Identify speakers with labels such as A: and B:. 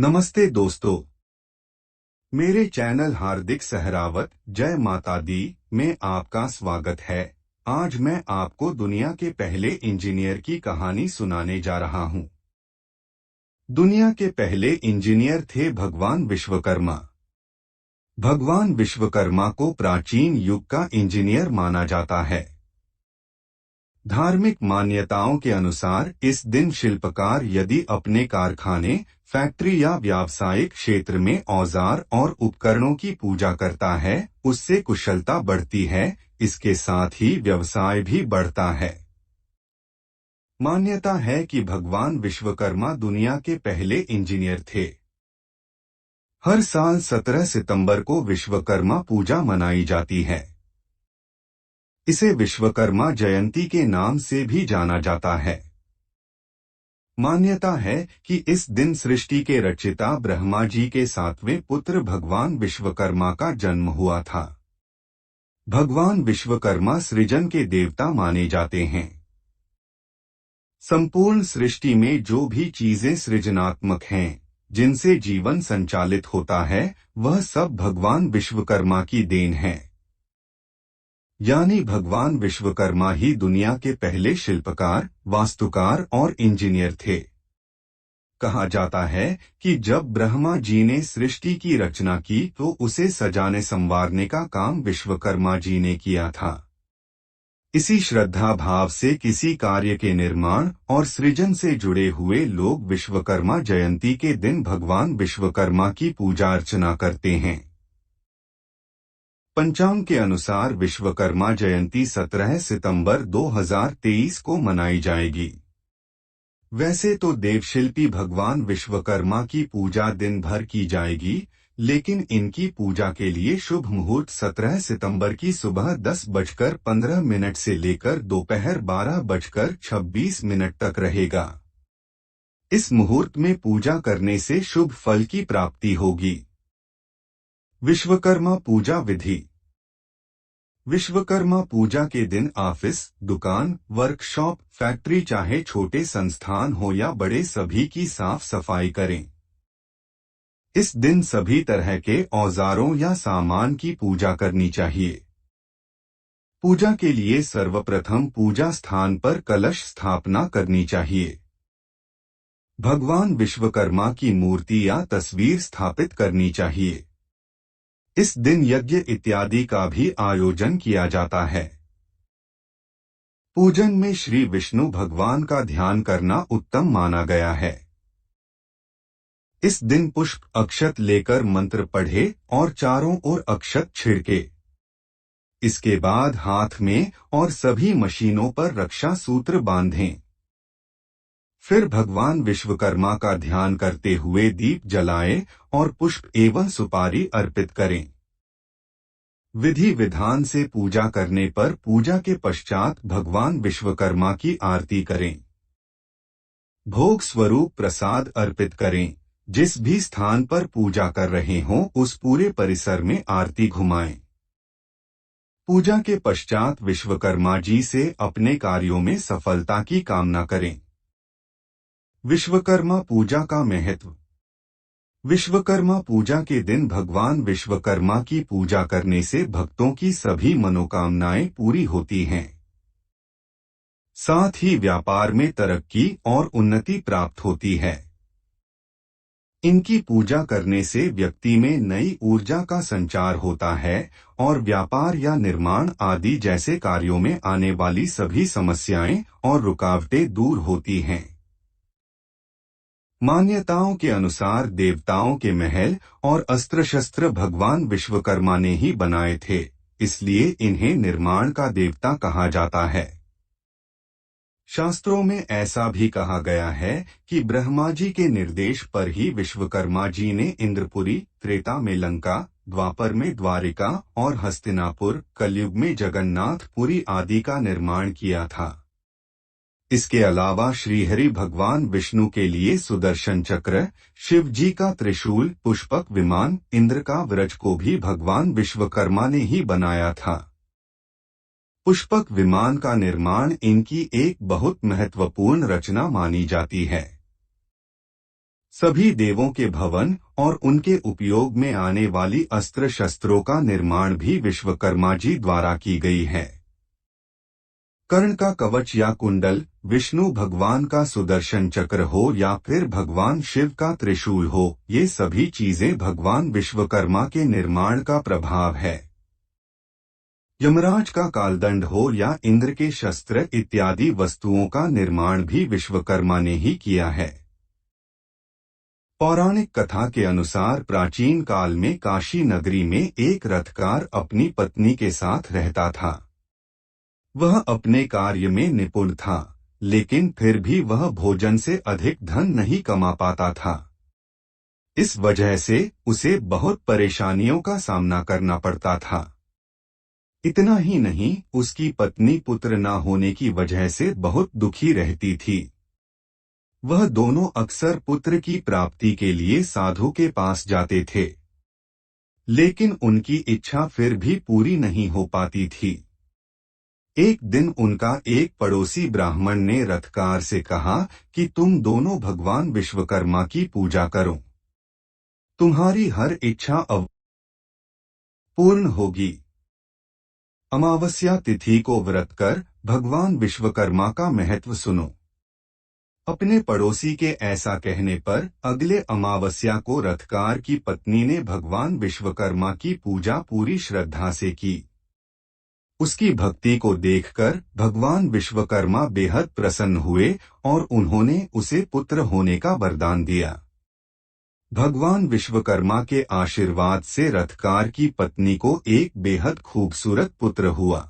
A: नमस्ते दोस्तों, मेरे चैनल हार्दिक सहरावत जय माता दी में आपका स्वागत है। आज मैं आपको दुनिया के पहले इंजीनियर की कहानी सुनाने जा रहा हूं। दुनिया के पहले इंजीनियर थे भगवान विश्वकर्मा। भगवान विश्वकर्मा को प्राचीन युग का इंजीनियर माना जाता है। धार्मिक मान्यताओं के अनुसार इस दिन शिल्पकार यदि अपने कारखाने, फैक्ट्री या व्यावसायिक क्षेत्र में औजार और उपकरणों की पूजा करता है, उससे कुशलता बढ़ती है, इसके साथ ही व्यवसाय भी बढ़ता है। मान्यता है कि भगवान विश्वकर्मा दुनिया के पहले इंजीनियर थे। हर साल 17 सितंबर को विश्वकर्मा पूजा मनाई जाती है। इसे विश्वकर्मा जयंती के नाम से भी जाना जाता है। मान्यता है कि इस दिन सृष्टि के रचयिता ब्रह्मा जी के 7वें पुत्र भगवान विश्वकर्मा का जन्म हुआ था। भगवान विश्वकर्मा सृजन के देवता माने जाते हैं। संपूर्ण सृष्टि में जो भी चीजें सृजनात्मक हैं, जिनसे जीवन संचालित होता है, वह सब भगवान विश्वकर्मा की देन है। यानी भगवान विश्वकर्मा ही दुनिया के पहले शिल्पकार, वास्तुकार और इंजीनियर थे। कहा जाता है कि जब ब्रह्मा जी ने सृष्टि की रचना की तो उसे सजाने संवारने का काम विश्वकर्मा जी ने किया था। इसी श्रद्धा भाव से किसी कार्य के निर्माण और सृजन से जुड़े हुए लोग विश्वकर्मा जयंती के दिन भगवान विश्वकर्मा की पूजा अर्चना करते हैं। पंचांग के अनुसार विश्वकर्मा जयंती 17 सितंबर 2023 को मनाई जाएगी। वैसे तो देवशिल्पी भगवान विश्वकर्मा की पूजा दिन भर की जाएगी, लेकिन इनकी पूजा के लिए शुभ मुहूर्त 17 सितंबर की सुबह 10:15 से लेकर दोपहर 12:26 तक रहेगा। इस मुहूर्त में पूजा करने से शुभ फल की प्राप्ति होगी। विश्वकर्मा पूजा विधि। विश्वकर्मा पूजा के दिन ऑफिस, दुकान, वर्कशॉप, फैक्ट्री चाहे छोटे संस्थान हो या बड़े सभी की साफ सफाई करें। इस दिन सभी तरह के औजारों या सामान की पूजा करनी चाहिए। पूजा के लिए सर्वप्रथम पूजा स्थान पर कलश स्थापना करनी चाहिए। भगवान विश्वकर्मा की मूर्ति या तस्वीर स्थापित करनी चाहिए। इस दिन यज्ञ इत्यादि का भी आयोजन किया जाता है। पूजन में श्री विष्णु भगवान का ध्यान करना उत्तम माना गया है। इस दिन पुष्प अक्षत लेकर मंत्र पढ़े और चारों ओर अक्षत छिड़के। इसके बाद हाथ में और सभी मशीनों पर रक्षा सूत्र बांधें। फिर भगवान विश्वकर्मा का ध्यान करते हुए दीप जलाएं और पुष्प एवं सुपारी अर्पित करें। विधि विधान से पूजा करने पर पूजा के पश्चात भगवान विश्वकर्मा की आरती करें। भोग स्वरूप प्रसाद अर्पित करें। जिस भी स्थान पर पूजा कर रहे हों उस पूरे परिसर में आरती घुमाएं। पूजा के पश्चात विश्वकर्मा जी से अपने कार्यों में सफलता की कामना करें। विश्वकर्मा पूजा का महत्व। विश्वकर्मा पूजा के दिन भगवान विश्वकर्मा की पूजा करने से भक्तों की सभी मनोकामनाएं पूरी होती हैं। साथ ही व्यापार में तरक्की और उन्नति प्राप्त होती है। इनकी पूजा करने से व्यक्ति में नई ऊर्जा का संचार होता है और व्यापार या निर्माण आदि जैसे कार्यों में आने वाली सभी समस्याएं और रुकावटें दूर होती हैं। मान्यताओं के अनुसार देवताओं के महल और अस्त्र शस्त्र भगवान विश्वकर्मा ने ही बनाए थे, इसलिए इन्हें निर्माण का देवता कहा जाता है। शास्त्रों में ऐसा भी कहा गया है कि ब्रह्मा जी के निर्देश पर ही विश्वकर्मा जी ने इंद्रपुरी, त्रेता में लंका, द्वापर में द्वारिका और हस्तिनापुर, कलयुग में जगन्नाथपुरी आदि का निर्माण किया था। इसके अलावा श्रीहरि भगवान विष्णु के लिए सुदर्शन चक्र, शिव जी का त्रिशूल, पुष्पक विमान, इंद्र का व्रज को भी भगवान विश्वकर्मा ने ही बनाया था। पुष्पक विमान का निर्माण इनकी एक बहुत महत्वपूर्ण रचना मानी जाती है। सभी देवों के भवन और उनके उपयोग में आने वाली अस्त्र शस्त्रों का निर्माण भी विश्वकर्मा जी द्वारा की गई है। कर्ण का कवच या कुंडल, विष्णु भगवान का सुदर्शन चक्र हो या फिर भगवान शिव का त्रिशूल हो, ये सभी चीजें भगवान विश्वकर्मा के निर्माण का प्रभाव है। यमराज का कालदंड हो या इंद्र के शस्त्र इत्यादि वस्तुओं का निर्माण भी विश्वकर्मा ने ही किया है। पौराणिक कथा के अनुसार प्राचीन काल में काशी नगरी में एक रथकार अपनी पत्नी के साथ रहता था। वह अपने कार्य में निपुण था, लेकिन फिर भी वह भोजन से अधिक धन नहीं कमा पाता था। इस वजह से उसे बहुत परेशानियों का सामना करना पड़ता था। इतना ही नहीं, उसकी पत्नी पुत्र न होने की वजह से बहुत दुखी रहती थी। वह दोनों अक्सर पुत्र की प्राप्ति के लिए साधु के पास जाते थे, लेकिन उनकी इच्छा फिर भी पूरी नहीं हो पाती थी। एक दिन उनका एक पड़ोसी ब्राह्मण ने रथकार से कहा कि तुम दोनों भगवान विश्वकर्मा की पूजा करो, तुम्हारी हर इच्छा पूर्ण होगी। अमावस्या तिथि को व्रत कर भगवान विश्वकर्मा का महत्व सुनो। अपने पड़ोसी के ऐसा कहने पर अगले अमावस्या को रथकार की पत्नी ने भगवान विश्वकर्मा की पूजा पूरी श्रद्धा से की। उसकी भक्ति को देखकर भगवान विश्वकर्मा बेहद प्रसन्न हुए और उन्होंने उसे पुत्र होने का वरदान दिया। भगवान विश्वकर्मा के आशीर्वाद से रथकार की पत्नी को एक बेहद खूबसूरत पुत्र हुआ।